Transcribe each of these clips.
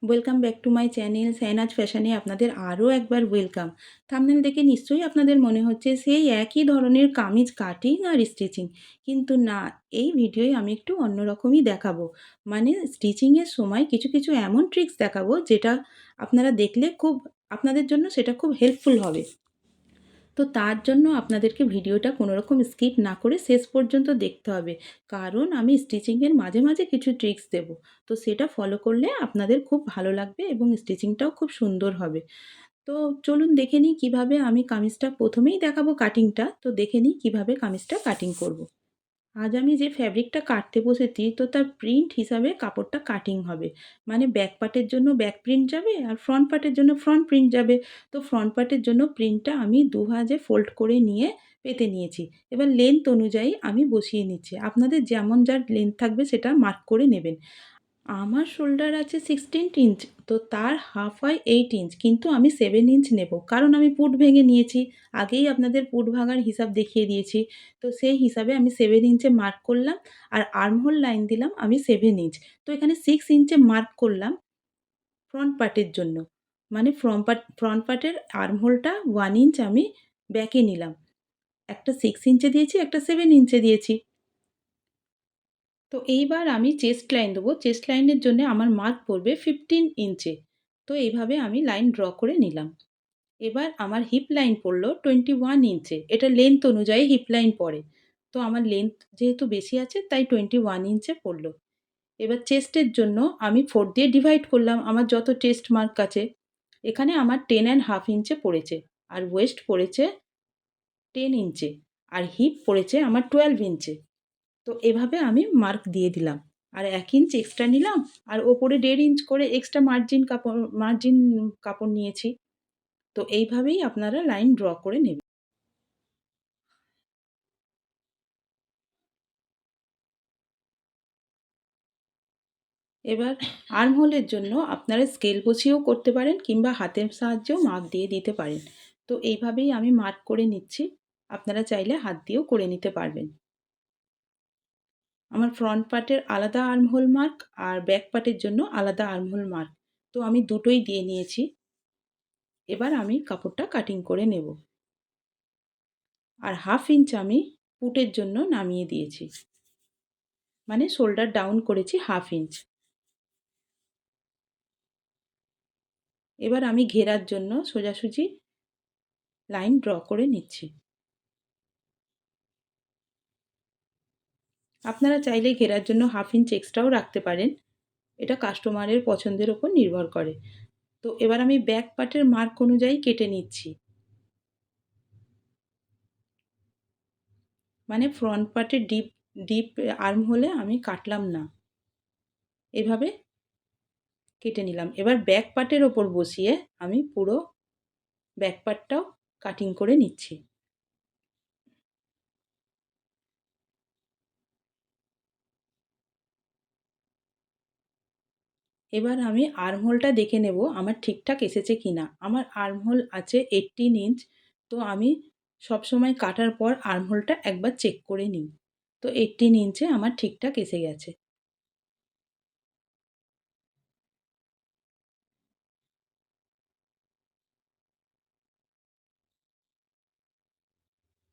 Welcome back to my channel Shahnaz ফ্যাশনে আপনাদের আরও একবার ওয়েলকাম। থাম্বনেল দেখে নিশ্চয়ই আপনাদের মনে হচ্ছে সেই একই ধরনের কামিজ কাটিং আর স্টিচিং, কিন্তু না, এই ভিডিওয় আমি একটু অন্যরকমই দেখাবো। মানে স্টিচিংয়ের সময় কিছু কিছু এমন ট্রিক্স দেখাবো যেটা আপনারা দেখলে খুব আপনাদের জন্য সেটা খুব হেল্পফুল হবে। তো তার জন্য আপনাদেরকে ভিডিওটা কোনোরকম স্কিপ না করে শেষ পর্যন্ত দেখতে হবে, কারণ আমি স্টিচিংয়ের মাঝে মাঝে কিছু ট্রিক্স দেব। তো সেটা ফলো করলে আপনাদের খুব ভালো লাগবে এবং স্টিচিংটাও খুব সুন্দর হবে। তো চলুন দেখে নিই কীভাবে আমি কামিজটা প্রথমেই দেখাবো কাটিংটা, তো দেখে নিই কীভাবে কামিজটা কাটিং করব। আজ আমি যে ফ্যাব্রিকটা কাটতে বসেছি তো তার প্রিন্ট হিসাবে কাপড়টা কাটিং হবে। মানে ব্যাক পার্টের জন্য ব্যাক প্রিন্ট যাবে আর ফ্রন্ট পার্টের জন্য ফ্রন্ট প্রিন্ট যাবে। তো ফ্রন্ট পার্টের জন্য প্রিন্টটা আমি দুভাজে ফোল্ড করে নিয়ে পেতে নিয়েছি। এবার লেন্থ অনুযায়ী আমি বসিয়ে নিচ্ছি। আপনাদের যেমন যার লেন্থ থাকবে সেটা মার্ক করে নেবেন। আমার শোল্ডার আছে 16 ইঞ্চ, তো তার হাফ হয় 8 ইঞ্চ, কিন্তু আমি 7 ইঞ্চ নেব, কারণ আমি পুট ভেঙে নিয়েছি। আগেই আপনাদের পুট ভাঙার হিসাব দেখিয়ে দিয়েছি। তো সেই হিসাবে আমি 7 ইঞ্চে মার্ক করলাম, আর আর্মহোল লাইন দিলাম আমি 7 ইঞ্চ। তো এখানে 6 ইঞ্চে মার্ক করলাম ফ্রন্ট পার্টের জন্য। মানে ফ্রন্ট পার্টের আর্মহোলটা 1 ইঞ্চ আমি ব্যাকে নিলাম। একটা 6 ইঞ্চে দিয়েছি, একটা 7 ইঞ্চে দিয়েছি। তো এইবার আমি চেস্ট লাইন দেবো। চেস্ট লাইনের জন্য আমার মার্ক পড়বে 15 ইঞ্চে। তো এইভাবে আমি লাইন ড্র করে নিলাম। এবার আমার হিপ লাইন পড়লো 21 ইঞ্চে। এটা লেন্থ অনুযায়ী হিপ লাইন পড়ে। তো আমার লেন্থ যেহেতু বেশি আছে তাই 21 ইঞ্চে পড়লো। এবার চেস্টের জন্য আমি 4 দিয়ে ডিভাইড করলাম আমার যত চেস্ট মার্ক আছে। এখানে আমার 10.5 ইঞ্চে পড়েছে। আর ওয়েস্ট পড়েছে 10 ইঞ্চে। আর হিপ পড়েছে আমার 12 ইঞ্চে। তো এভাবে আমি মার্ক দিয়ে দিলাম। আর ১ ইঞ্চ এক্সট্রা নিলাম, আর ওপরে ১.৫ ইঞ্চ করে এক্সট্রা মার্জিন কাপড় নিয়েছি। তো এইভাবেই আপনারা লাইন ড্র করে নেবেন। এবার আর্মহোলের জন্য আপনারা স্কেল বসিয়েও করতে পারেন, কিংবা হাতের সাহায্যেও মাপ দিয়ে দিতে পারেন। তো এইভাবেই আমি মার্ক করে নিচ্ছি। আপনারা চাইলে হাত দিয়েও করে নিতে পারবেন। আমার ফ্রন্ট পার্টের আলাদা আর্মহোল মার্ক আর ব্যাক পার্টের জন্য আলাদা আর্মহোল মার্ক। তো আমি দুটোই দিয়ে নিয়েছি। এবার আমি কাপড়টা কাটিং করে নেব। আর 1/2 ইঞ্চ আমি পুটের জন্য নামিয়ে দিয়েছি। মানে শোল্ডার ডাউন করেছি 1/2 ইঞ্চ। এবার আমি ঘেরার জন্য সোজাসুজি লাইন ড্র করে নিচ্ছি। আপনারা চাইলে ঘেরার জন্য 1/2 ইঞ্চ এক্সট্রাও রাখতে পারেন। এটা কাস্টমারের পছন্দের ওপর নির্ভর করে। তো এবার আমি ব্যাক পার্টের মার্ক অনুযায়ী কেটে নিচ্ছি। মানে ফ্রন্ট পার্টের ডিপ আর্ম হলে আমি কাটলাম না। এভাবে কেটে নিলাম। এবার ব্যাক পার্টের ওপর বসিয়ে আমি পুরো ব্যাক পার্টটাও কাটিং করে নিচ্ছি। এবার আমি আর্মহোলটা দেখে নেব আমার ঠিকঠাক এসেছে কিনা। আমার আর্মহোল আছে 18 ইঞ্চ। তো আমি সবসময় কাটার পর আর্মহোলটা একবার চেক করে নিই। তো 18 ইঞ্চে আমার ঠিকঠাক এসে গেছে।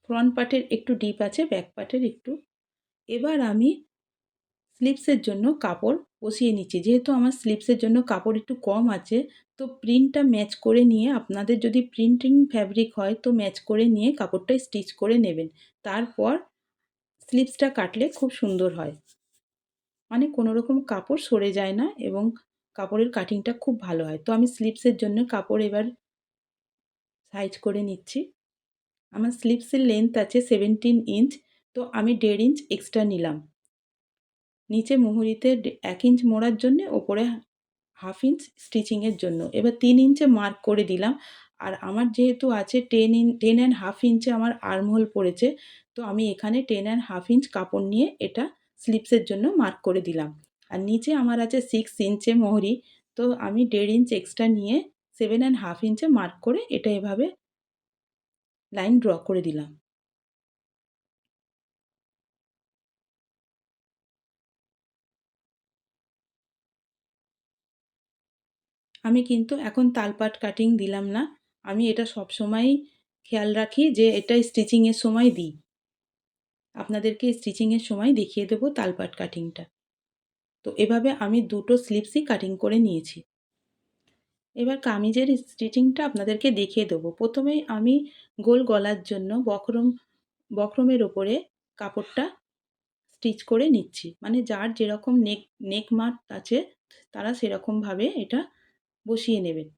ফ্রন্ট পার্টের একটু ডিপ আছে, ব্যাক পার্টের একটু। এবার আমি স্লিপসের জন্য কাপড় বসিয়ে নিচ্ছি। যেহেতু আমার স্লিপসের জন্য কাপড় একটু কম আছে, তো প্রিন্টটা ম্যাচ করে নিয়ে, আপনাদের যদি প্রিন্টিং ফ্যাব্রিক হয় তো ম্যাচ করে নিয়ে কাপড়টা স্টিচ করে নেবেন। তারপর স্লিপসটা কাটলে খুব সুন্দর হয়। মানে কোনো রকম কাপড় সরে যায় না এবং কাপড়ের কাটিংটা খুব ভালো হয়। তো আমি স্লিপসের জন্য কাপড় এবার সাইজ করে নিচ্ছি। আমার স্লিপসের লেন্থ আছে 17 ইঞ্চ। তো আমি 1.5 ইঞ্চ এক্সট্রা নিলাম। নিচে মুহুরিতে 1 ইঞ্চ মোড়ার জন্যে, ওপরে 1/2 ইঞ্চ স্টিচিংয়ের জন্য। এবার 3 ইঞ্চে মার্ক করে দিলাম। আর আমার যেহেতু আছে 10.5 ইঞ্চে আমার আর্মহোল পড়েছে, তো আমি এখানে 10.5 ইঞ্চ কাপড় নিয়ে এটা স্লিপসের জন্য মার্ক করে দিলাম। আর নিচে আমার আছে 6 ইঞ্চে মোহরি, তো আমি 1.5 ইঞ্চ এক্সট্রা নিয়ে 7.5 ইঞ্চে মার্ক করে এটা এভাবে লাইন ড্র করে দিলাম। আমি কিন্তু এখন তালপাট কাটিং দিলাম না। আমি এটা সবসময়ই খেয়াল রাখি যে এটা স্টিচিংয়ের সময় দিই। আপনাদেরকে স্টিচিংয়ের সময় দেখিয়ে দেবো তালপাট কাটিংটা। তো এভাবে আমি দুটো স্লিভসই কাটিং করে নিয়েছি। এবার কামিজের স্টিচিংটা আপনাদেরকে দেখিয়ে দেবো। প্রথমেই আমি গোল গলার জন্য বক্রমের ওপরে কাপড়টা স্টিচ করে নিচ্ছি। মানে যার যেরকম নেক মাপ আছে তারা সেরকমভাবে এটা বসিয়ে নেবেন।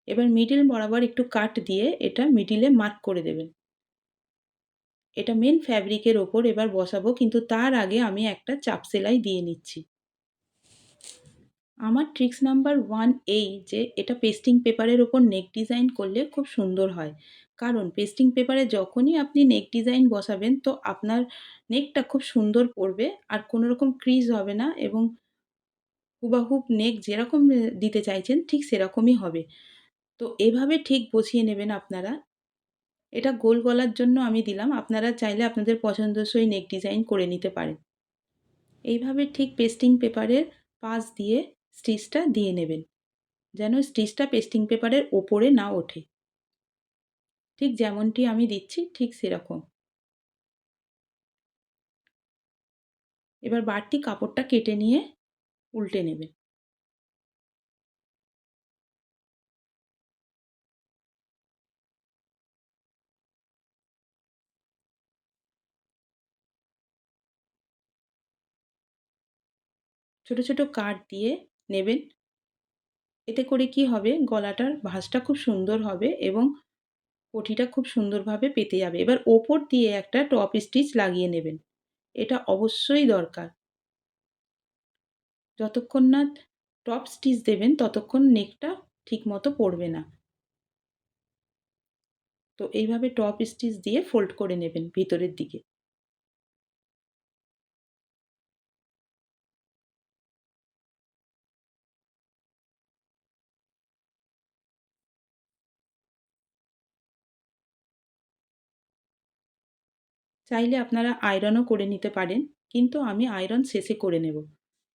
এবার মিডল বরাবর একটু কাট দিয়ে এটা মিডিলে মার্ক করে দেবেন। এটা মেন ফ্যাব্রিকের ওপর এবার বসাবো, কিন্তু তার আগে আমি একটা চাপ সেলাই দিয়ে নিচ্ছি। আমার ট্রিক্স নাম্বার 1 এই যে এটা পেস্টিং পেপারের ওপর নেক ডিজাইন করলে খুব সুন্দর হয়। কারণ পেস্টিং পেপারে যখনই আপনি নেক ডিজাইন বসাবেন তো আপনার নেকটা খুব সুন্দর পড়বে আর কোনো রকম ক্রিজ হবে না এবং হুবাহুব নেক যেরকম দিতে চাইছেন ঠিক সেরকমই হবে। তো এভাবে ঠিক বসিয়ে নেবেন আপনারা। এটা গোল গলার জন্য আমি দিলাম। আপনারা চাইলে আপনাদের পছন্দসই নেক ডিজাইন করে নিতে পারেন। এইভাবে ঠিক পেস্টিং পেপারের পাশ দিয়ে স্টিচটা দিয়ে নেবেন। যেন স্টিচটা পেস্টিং পেপারের ওপরে না ওঠে। ঠিক যেমনটি আমি দিচ্ছি ঠিক সেরকম। এবার বাড়তি কাপড়টা কেটে নিয়ে উল্টে নেবেন। ছোট, ছোট কাট দিয়ে নেবেন। এতে করে কি হবে গলাটার ভাঁজটা খুব সুন্দর হবে এবং পটিটা খুব সুন্দরভাবে পেতে যাবে। এবার ওপর দিয়ে একটা টপ স্টিচ লাগিয়ে নেবেন। এটা অবশ্যই দরকার। যতক্ষণ না টপ স্টিচ দেবেন ততক্ষণ নেকটা ঠিকমতো পড়বে না। তো এইভাবে টপ স্টিচ দিয়ে ফোল্ড করে নেবেন ভিতরের দিকে। চাইলে আপনারা আয়রনও করে নিতে পারেন, কিন্তু আমি আয়রন শেষে করে নেব।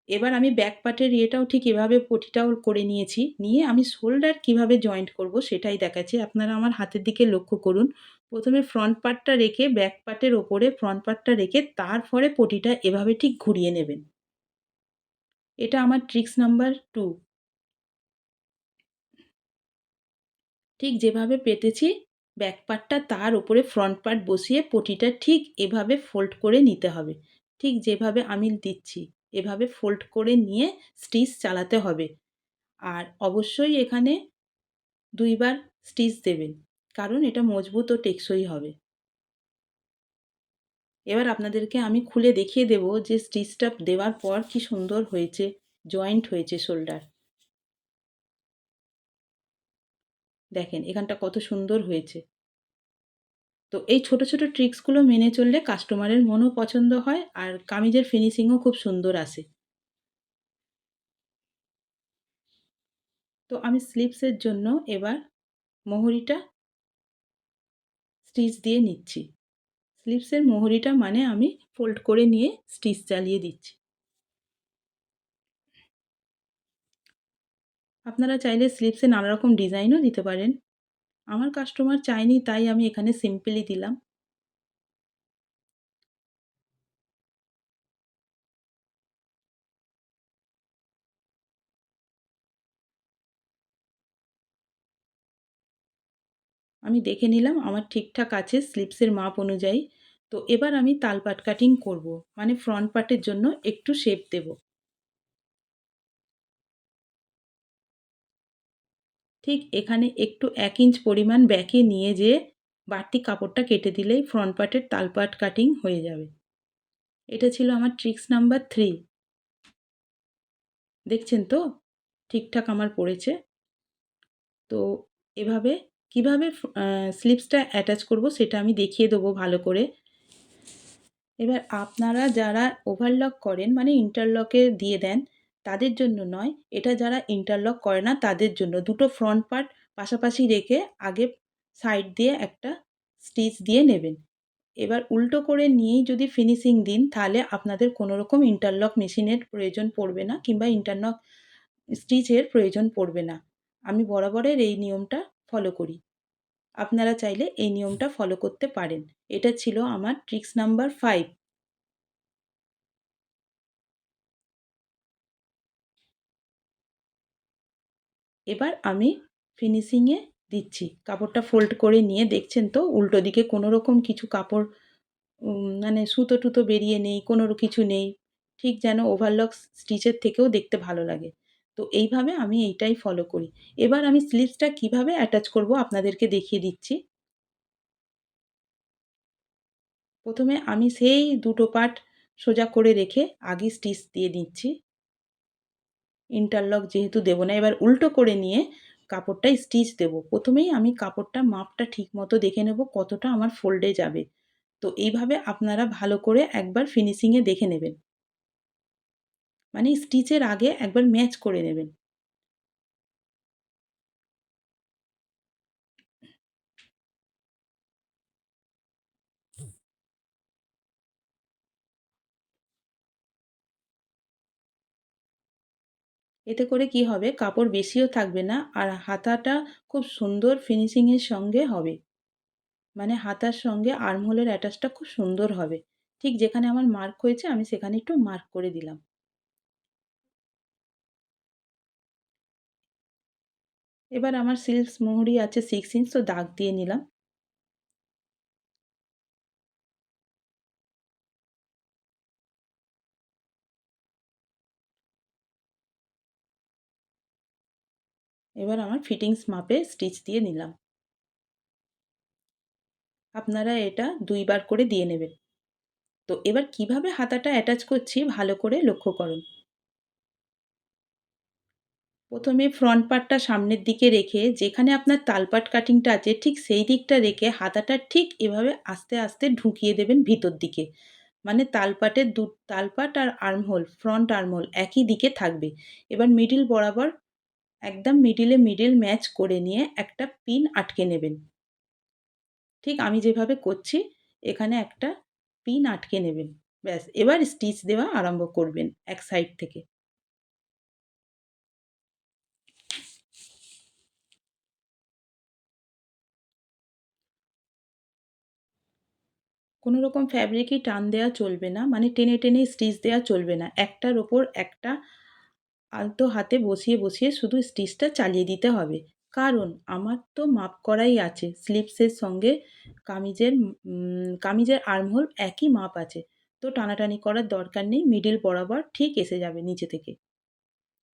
এবার আমি ব্যাক পার্টের ইয়েটাও ঠিক এভাবে পটিটাও করে নিয়েছি। নিয়ে আমি শোল্ডার কিভাবে জয়েন্ট করব সেটাই দেখাচ্ছি। আপনারা আমার হাতের দিকে লক্ষ্য করুন। প্রথমে ফ্রন্ট পার্টটা রেখে ব্যাক পার্টের ওপরে ফ্রন্ট পার্টটা রেখে তারপরে পটিটা এভাবে ঠিক ঘুরিয়ে নেবেন। এটা আমার ট্রিক্স নাম্বার 2। ঠিক যেভাবে পেতেছি ব্যাক পার্টটা তার উপরে ফ্রন্ট পার্ট বসিয়ে পটিটা ঠিক এভাবে ফোল্ড করে নিতে হবে। ঠিক যেভাবে আমি দিচ্ছি এভাবে ফোল্ড করে নিয়ে স্টিচ চালাতে হবে। আর অবশ্যই এখানে ২ বার স্টিচ দেবেন, কারণ এটা মজবুত ও টেকসই হবে। এবার আপনাদেরকে আমি খুলে দেখিয়ে দেব যে স্টিচটা দেওয়ার পর কি সুন্দর হয়েছে, জয়েন্ট হয়েছে শোল্ডার। দেখেন এখানটা কত সুন্দর হয়েছে। তো এই ছোট, ছোট ট্রিক্সগুলো মেনে চললে কাস্টমারের মনও পছন্দ হয় আর কামিজের ফিনিশিংও খুব সুন্দর আসে। তো আমি স্লিভসের জন্য এবার মোহরিটা স্টিচ দিয়ে নিচ্ছি। স্লিভসের মোহরিটা মানে আমি ফোল্ড করে নিয়ে স্টিচ চালিয়ে দিচ্ছি। আপনারা চাইলে স্লিভসে নানা রকম ডিজাইনও দিতে পারেন। আমার কাস্টমার চায়নি তাই আমি এখানে সিম্পলি দিলাম। আমি দেখে নিলাম আমার ঠিকঠাক আছে স্লিভসের মাপ অনুযায়ী। তো এবার আমি তালপাট কাটিং করব। মানে ফ্রন্ট পার্টের জন্য একটু শেপ দেব। ঠিক এখানে একটু ১ ইঞ্চ পরিমাণ ব্যাকে নিয়ে যেয়ে বাড়তি কাপড়টা কেটে দিলেই ফ্রন্ট পার্টের তালপাট কাটিং হয়ে যাবে। এটা ছিল আমার ট্রিক্স নাম্বার 3। দেখছেন তো? ঠিকঠাক আমার পড়েছে। তো এভাবে কিভাবে স্লিভসটা অ্যাটাচ করব সেটা আমি দেখিয়ে দেবো ভালো করে। এবার আপনারা যারা ওভারলক করেন মানে ইন্টারলকে দিয়ে দেন তাদের জন্য নয়, এটা যারা ইন্টারলক করে না তাদের জন্য। দুটো ফ্রন্ট পার্ট পাশাপাশি রেখে আগে সাইড দিয়ে একটা স্টিচ দিয়ে নেবেন। এবার উল্টো করে নিয়েই যদি ফিনিশিং দিন তাহলে আপনাদের কোনো রকম ইন্টারলক মেশিনের প্রয়োজন পড়বে না, কিংবা স্টিচের প্রয়োজন পড়বে না। আমি বরাবরের এই নিয়মটা ফলো করি। আপনারা চাইলে এই নিয়মটা ফলো করতে পারেন। এটা ছিল আমার ট্রিক্স নাম্বার 5। এবার আমি ফিনিশিংয়ে দিচ্ছি। কাপড়টা ফোল্ড করে নিয়ে দেখছেন তো উল্টো দিকে কোনো রকম কিছু কাপড় মানে সুতো-টুতো বেরিয়ে নেই, কোনো কিছু নেই। ঠিক যেন ওভারলক স্টিচের থেকেও দেখতে ভালো লাগে। তো এইভাবে আমি এইটাই ফলো করি। এবার আমি স্লিভসটা কিভাবে অ্যাটাচ করব আপনাদেরকে দেখিয়ে দিচ্ছি। প্রথমে আমি সেই দুটো পার্ট সোজা করে রেখে আগে স্টিচ দিয়ে নিচ্ছি। ইন্টারলক যেহেতু দেব না, এবার উল্টো করে নিয়ে কাপড়টায় স্টিচ দেব। প্রথমেই আমি কাপড়টা মাপটা ঠিকমতো দেখে নেব কতটা আমার ফোল্ডে যাবে। তো এইভাবে আপনারা ভালো করে একবার ফিনিশিংয়ে দেখে নেবেন। মানে স্টিচের আগে একবার ম্যাচ করে নেবেন। এতে করে কি হবে কাপড় বেশিও থাকবে না আর হাতাটা খুব সুন্দর ফিনিশিংয়ের সঙ্গে হবে। মানে হাতার সঙ্গে আর্মহোলের অ্যাটাচটা খুব সুন্দর হবে। ঠিক যেখানে আমার মার্ক হয়েছে আমি সেখানে একটু মার্ক করে দিলাম। এবার আমার স্লিভস মুহুরি আছে 6 ইঞ্চ, তো দাগ দিয়ে নিলাম। এবার আমার ফিটিংস মাপে স্টিচ দিয়ে নিলাম। আপনারা এটা ২ বার করে দিয়ে নেবেন। তো এবার কিভাবে হাতাটা অ্যাটাচ করছি ভালো করে লক্ষ্য করুন। প্রথমে ফ্রন্ট পার্টটা সামনের দিকে রেখে যেখানে আপনার তালপাট কাটিংটা আছে ঠিক সেই দিকটা রেখে হাতাটা ঠিক এভাবে আস্তে, আস্তে ঢুকিয়ে দেবেন ভিতর দিকে। মানে তালপাটের তালপাট আর আর্মহোল, ফ্রন্ট আর্মহোল একই দিকে থাকবে। এবার মিডল বরাবর একদম মিডল ম্যাচ করে নিয়ে একটা পিন আটকে নেবেন। ঠিক আমি যেভাবে করছি এখানে একটা পিন আটকে নেবেন। ব্যাস এবার স্টিচ দেওয়া আরম্ভ করবেন এক সাইড থেকে। কোনো রকম ফ্যাব্রিকই টান দেওয়া চলবে না। মানে টেনে, টেনে স্টিচ দেওয়া চলবে না। একটার ওপর একটা আলতো হাতে বসিয়ে শুধু স্টিচটা চালিয়ে দিতে হবে। কারণ আমার তো মাপ করাই আছে। স্লিভসের সঙ্গে কামিজের আর্মহোল একই মাপ আছে। তো টানাটানি করার দরকার নেই। মিডল বরাবর ঠিক এসে যাবে নিচে থেকে।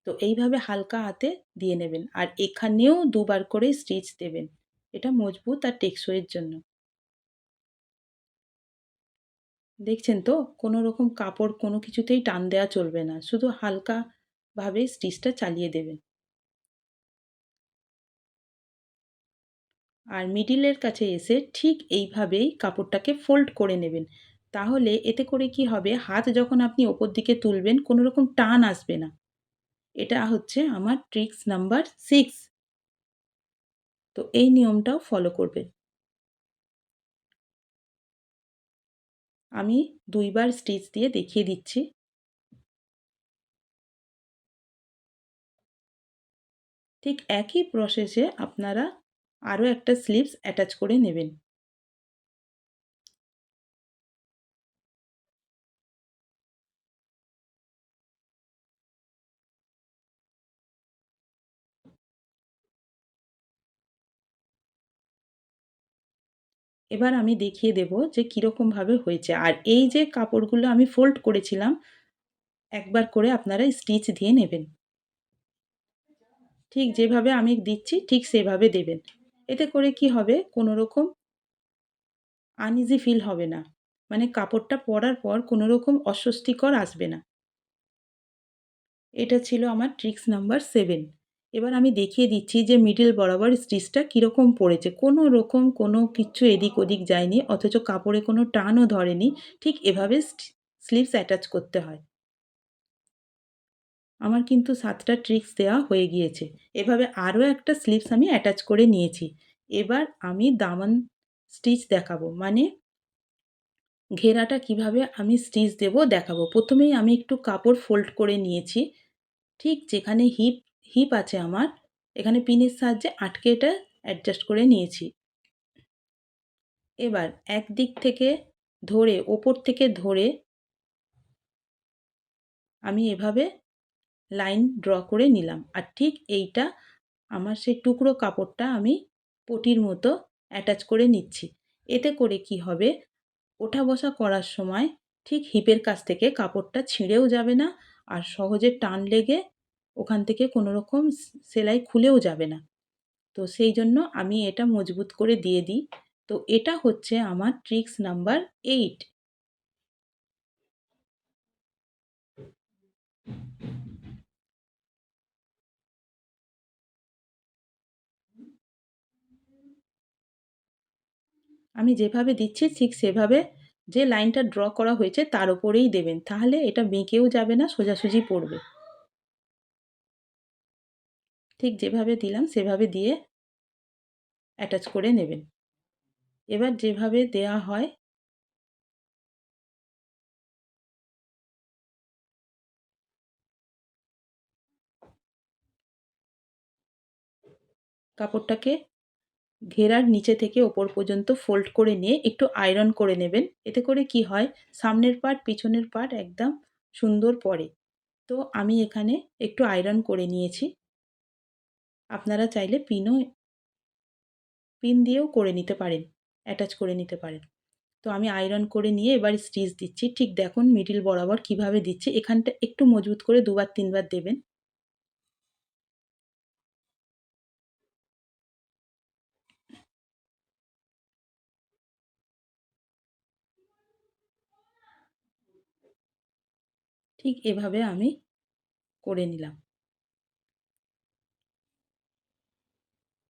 তো এইভাবে হালকা হাতে দিয়ে নেবেন। আর এখানেও ২ বার করে স্টিচ দেবেন। এটা মজবুত আর টেকসইয়ের জন্য। দেখছেন তো? কোনো রকম কাপড় কোনো কিছুতেই টান দেওয়া চলবে না। শুধু হালকাভাবে স্টিচটা চালিয়ে দেবেন। আর মিডলের কাছে এসে ঠিক এইভাবেই কাপড়টাকে ফোল্ড করে নেবেন। তাহলে এতে করে কি হবে হাত যখন আপনি ওপর দিকে তুলবেন কোনো রকম টান আসবে না। এটা হচ্ছে আমার ট্রিক্স নাম্বার 6। তো এই নিয়মটাও ফলো করবেন। আমি ২ বার স্টিচ দিয়ে দেখিয়ে দিচ্ছি। ঠিক একই প্রসেসে আপনারা আরও একটা স্লিভস অ্যাটাচ করে নেবেন। এবার আমি দেখিয়ে দেব যে কীরকমভাবে হয়েছে। আর এই যে কাপড়গুলো আমি ফোল্ড করেছিলাম, একবার করে আপনারা স্টিচ দিয়ে নেবেন। ঠিক যেভাবে আমি দিচ্ছি ঠিক সেভাবে দেবেন। এতে করে কি হবে কোনো রকম আনইজি ফিল হবে না। মানে কাপড়টা পরার পর কোনো রকম অস্বস্তিকর আসবে না। এটা ছিল আমার ট্রিক্স নাম্বার 7। এবার আমি দেখিয়ে দিচ্ছি যে মিডল বরাবর স্টিচটা কীরকম পড়েছে। কোনো রকম কোনো কিচ্ছু এদিক ওদিক যায়নি অথচ কাপড়ে কোনো টানও ধরেনি। ঠিক এভাবে স্লিভস অ্যাটাচ করতে হয়। আমার কিন্তু ৭ টা ট্রিক্স দেওয়া হয়ে গিয়েছে। এভাবে আরও একটা স্লিভস আমি অ্যাটাচ করে নিয়েছি। এবার আমি দামান স্টিচ দেখাবো। মানে ঘেরাটা কিভাবে আমি স্টিচ দেবো দেখাবো। ১ম এই আমি একটু কাপড় ফোল্ড করে নিয়েছি। ঠিক যেখানে হিপ হিপ আছে আমার, এখানে পিনের সাহায্যে আটকে এটা অ্যাডজাস্ট করে নিয়েছি। এবার একদিক থেকে ধরে, ওপর থেকে ধরে আমি এভাবে লাইন ড্র করে নিলাম। আর ঠিক এইটা আমার সেই টুকরো কাপড়টা আমি পটির মতো অ্যাটাচ করে নিচ্ছি। এতে করে কি হবে, ওঠা বসা করার সময় ঠিক হিপের কাছ থেকে কাপড়টা ছিঁড়েও যাবে না, আর সহজে টান লেগে ওখান থেকে কোনো রকম সেলাই খুলেও যাবে না। তো সেই জন্য আমি এটা মজবুত করে দিয়ে দিই। তো এটা হচ্ছে আমার ট্রিক্স নাম্বার 8। আমি যেভাবে দিচ্ছি ঠিক সেভাবে যে লাইনটা ড্র করা হয়েছে তার ওপরেই দেবেন। তাহলে এটা বেঁকেও যাবে না, সোজাসুজি পড়বে। ঠিক যেভাবে দিলাম সেভাবে দিয়ে অ্যাটাচ করে নেবেন। এবার যেভাবে দেয়া হয় কাপড়টাকে ঘেরার নিচে থেকে ওপর পর্যন্ত ফোল্ড করে নিয়ে একটু আয়রন করে নেবেন। এতে করে কি হয়, সামনের পার্ট পিছনের পার্ট একদম সুন্দর পড়ে। তো আমি এখানে একটু আয়রন করে নিয়েছি। আপনারা চাইলে পিন দিয়েও করে নিতে পারেন, অ্যাটাচ করে নিতে পারেন। তো আমি আয়রন করে নিয়ে এবার স্টিচ দিচ্ছি। ঠিক দেখুন মিডল বরাবর কিভাবে দিচ্ছি। এখানটা একটু মজবুত করে ২ বার ৩ বার দেবেন। ঠিক এভাবে আমি করে নিলাম।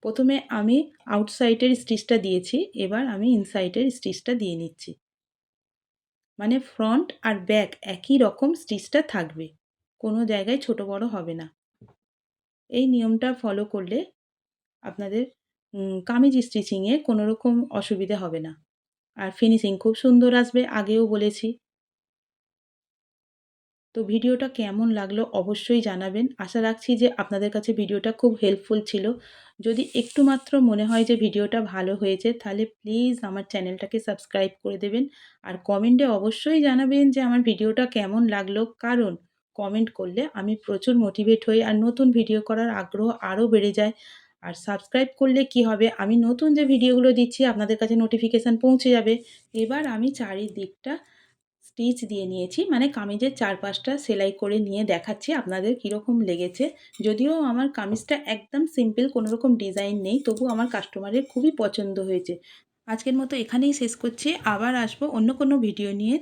প্রথমে আমি আউটসাইডের স্টিচটা দিয়েছি, এবার আমি ইনসাইডের স্টিচটা দিয়ে নিচ্ছি। মানে ফ্রন্ট আর ব্যাক একই রকম স্টিচটা থাকবে। কোনো জায়গায় ছোট বড় হবে না। এই নিয়মটা ফলো করলে আপনাদের কামিজ স্টিচিংয়ে কোনো রকম অসুবিধে হবে না। আর ফিনিশিং খুব সুন্দর আসবে, আগেও বলেছি। তো ভিডিওটা কেমন লাগলো অবশ্যই জানাবেন। আশা রাখছি যে আপনাদের কাছে ভিডিওটা খুব হেল্পফুল ছিল। যদি একটু মাত্র মনে হয় যে ভিডিওটা ভালো হয়েছে তাহলে প্লিজ আমার চ্যানেলটাকে সাবস্ক্রাইব করে দেবেন। আর কমেন্টে অবশ্যই জানাবেন যে আমার ভিডিওটা কেমন লাগলো, কারণ কমেন্ট করলে আমি প্রচুর মোটিভেট হই আর নতুন ভিডিও করার আগ্রহ আরও বেড়ে যায়। আর সাবস্ক্রাইব করলে কি হবে, আমি নতুন যে ভিডিওগুলো দিচ্ছি আপনাদের কাছে নোটিফিকেশান পৌঁছে যাবে। এবার আমি চারিদিকটা স্টিচ দিয়ে নিয়েছি, মানে কামিজের চারপাশটা সেলাই করে নিয়ে দেখাচ্ছি আপনাদের কীরকম লেগেছে। যদিও আমার কামিজটা একদম সিম্পল, কোনো রকম ডিজাইন নেই, তবু আমার কাস্টমারের খুবই পছন্দ হয়েছে। আজকের মতো এখানেই শেষ করছি, আবার আসবো অন্য কোনো ভিডিও নিয়ে।